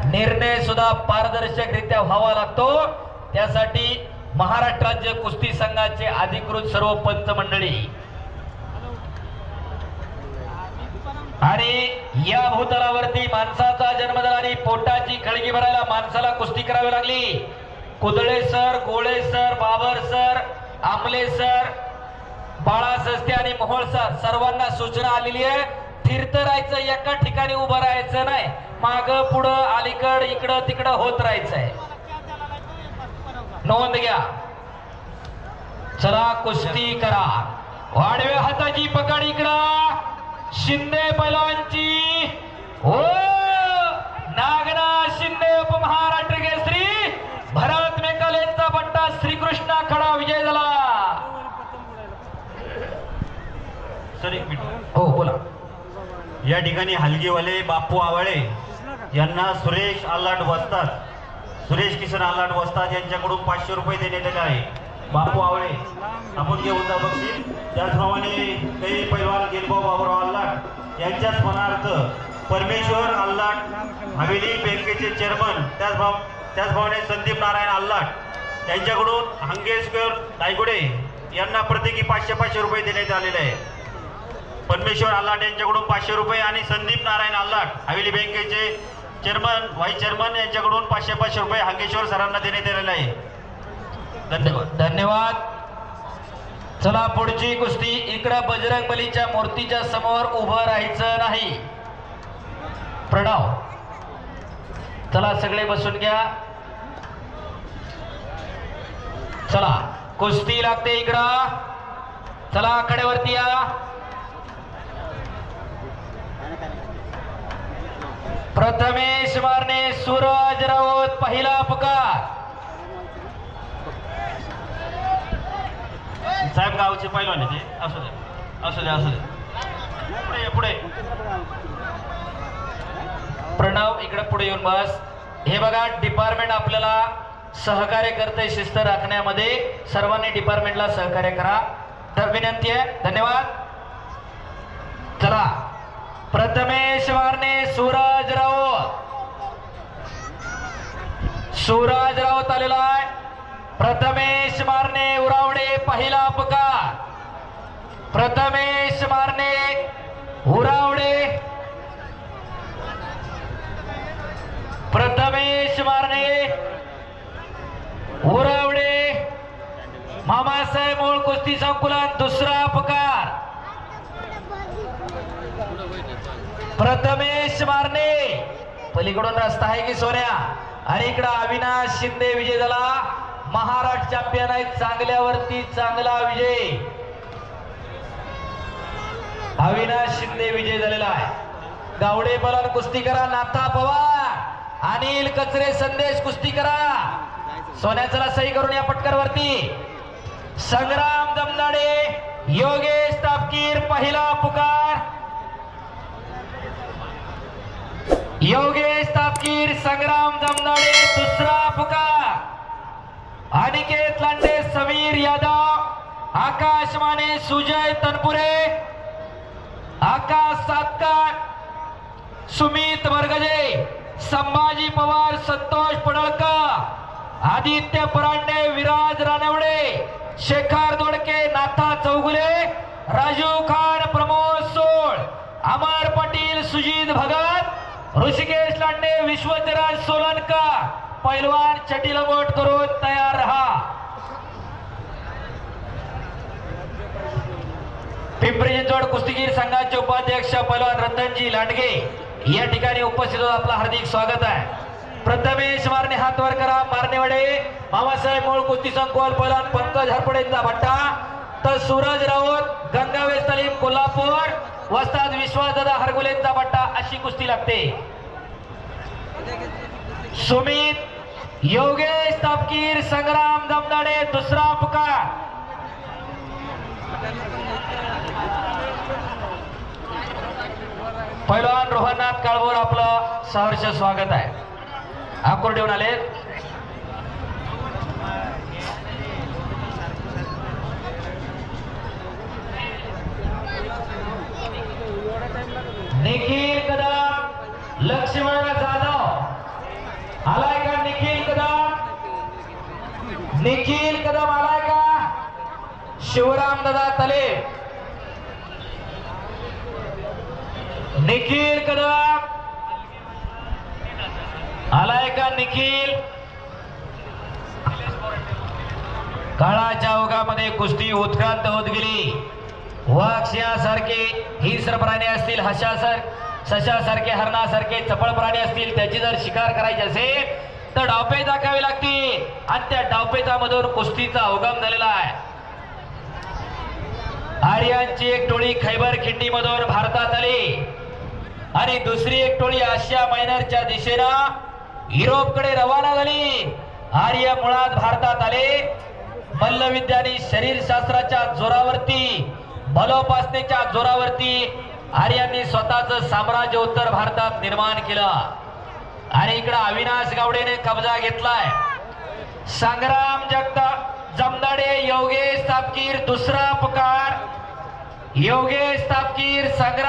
निर्णय सुद्धा पारदर्शकरित्या व्हावा लागतो। त्यासाठी महाराष्ट्र राज्य कुस्ती संघाचे अधिकृत सर्व पंच मंडळी आणि या भूतलावरती माणसाचा जन्म झाला आणि पोटाची खळगी भरायला माणसाला कुस्ती करावी लागली। कुदळे सर, गोळे सर, बाबर सर, आमले सर, बाळा सस्ते आणि मोहोळ सर सर्वांना सूचना आलेली आहे। फिरत राहायचं, एका ठिकाणी उभं राहायचं नाही, माग पुढं अलीकड इकडं तिकडं होत राहायचंय। नोंद घ्या। चला कुस्ती करा। वाडव्या हाताची पकड इकडं शिंदे पैलवानची हो नागनाथ शिंदे उपमहाराष्ट्र केसरी भरत मेकल यांचा बट्टा श्रीकृष्ण आखाडा विजय झाला। सर एक मिनिट। हो बोला। या ठिकाणी हलगीवाले बापू आवळे यांना सुरेश आल्हाट वस्ताद, सुरेश किशन आल्हाट वस्ताद यांच्याकडून 500 रुपये देण्यात आले आहे। बापू आवळे आपण घेऊन जा बघतील। त्याचप्रमाणे काही पैलवान गिरभाऊ बाबूराव आल्हाट यांच्या स्मरणार्थ परमेश्वर आल्हाट हवेली बँकेचे चेअरमन त्याचप्रमाणे संदीप नारायण आल्हाट यांच्याकडून हंगेश्वर दायगुडे यांना प्रत्येकी 500 रुपये देण्यात आलेले आहे। परमेश्वर आल्हाट यांच्याकडून 500 रुपये आणि संदीप नारायण आल्हाट हवेली बँकेचे चेअरमन व्हाईस चेअरमन यांच्याकडून 500 रुपये हंगेश्वर सरांना देण्यात आलेले आहे। धन्यवाद। धन्यवाद। चला पुढची कुस्ती। इकडं बजरंग बलीच्या मूर्तीच्या समोर उभं राहायचं नाही। प्रणव चला सगळे बसून घ्या। चला कुस्ती लागते इकडं। चला आखाड्यावरती या। प्रथमेश मारणे सूरज राऊत पहिला पुकार। साहेब गावचे पैलवान आहे ते। असू दे असू दे असू दे। पुढे पुढे प्रणव इकडे पुढे येऊन बस। हे बघा डिपार्टमेंट आपल्याला सहकार्य करते शिस्त राखण्यामध्ये। सर्वांनी डिपार्टमेंटला सहकार्य करा तर विनंती आहे। धन्यवाद। चला प्रथमेश मारणे सूरज राऊत, सूरज राऊत आलेला आहे। प्रथमेश मारणे उरावडे पहिला पुकार। प्रथमेश मारणे उरावडे, प्रथमेश मारणे उरावडे मामासाहेब मूळ कुस्ती संकुलन दुसरा पुकार। प्रथमेश मारणे पलीकडून रस्ता आहे की सोन्या आणि इकडं अविनाश शिंदे विजय झाला। महाराष्ट्र चॅम्पियन आहे। चांगल्यावरती चांगला विजय अविनाश शिंदे विजय झालेला आहे। गावडे पलान कुस्ती करा। नाथा पवार अनिल कचरे संदेश कुस्ती करा। सोन्याचला सही करून या पटकरवरती। संग्राम जमनाडे योगेश तापकीर पहिला पुकार। योगेश तापकीर संग्राम जमनाडे दुसरा पुकार। अनिकेत लांडे समीर यादव, आकाश माने सुजय तनपुरे, आकाश सातकर, सुमित बरगजे, संभाजी पवार, संतोष पडळकर, आदित्य परांडे, विराज रानवडे, शेखर दोडके, नाथा चौगुले, राजू खान, प्रमोद सोळ, अमर पाटील, सुजित भगत, ऋषिकेश लांडे, विश्वचराज सोलनकर। पैलवान चटीला बोट करून तयार रहा। पिंपरी चिंचवड कुस्तीगीर संघाचे उपाध्यक्ष पैलवान रतनजी लांडगे या ठिकाणी उपस्थित होत आपलं हार्दिक स्वागत आहे। प्रथमेश मारणे हात वर करा। मारणेवाडे मामासाहेब मूळ कुस्ती संकुल पैलवान पंकज हरपडेंचा भट्टा तर सूरज राऊत गंगावेश तालीम कोल्हापूर वस्ताद विश्वासदादा हरगुलेंचा भट्टा अशी कुस्ती लागते। सुमित योगेश तापकीर संग्राम जमनाडे दुसरा पुकार। पैलवान रोहननाथ काळभोर आपलं सहर्ष स्वागत आहे। आकुर्डीहून आले। निखिल कदम, लक्ष्मण जाधव निखिल कदम आलाय का? शिवराम दादा तले, निखिल कदम आलाय का? निखिल. काळाच्या ओघामध्ये कुस्ती उत्क्रांत होत गेली. वाघसिंहासारखे हिंस्र प्राणी असतील, सशासारखे, हरणासारखे चपळ प्राणी असतील, त्याची जर शिकार करायची असेल तर डावपेच दाखावे लागतील आणि त्या डावपेचामधून कुस्तीचा उगम झालेला आहे. आर्यांची एक टोळी खैबर खिंडीमधून भारतात आली आणि दुसरी एक टोळी आशिया मायनरच्या दिशेनं युरोपकडे रवाना झाली. आर्य मुळात भारतात आले मल्लविद्या आणि शरीरशास्त्राच्या जोरावरती, बलोपासनेच्या जोरावरती आर्यांनी स्वतःच साम्राज्य उत्तर भारतात निर्माण केलं आणि इकडे अविनाश गावडेने कब्जा घेतलाय. संग्राम जमदाडे, योगेश तापकीर दुसरा पुकार. योगेश तापकीर, संग्राम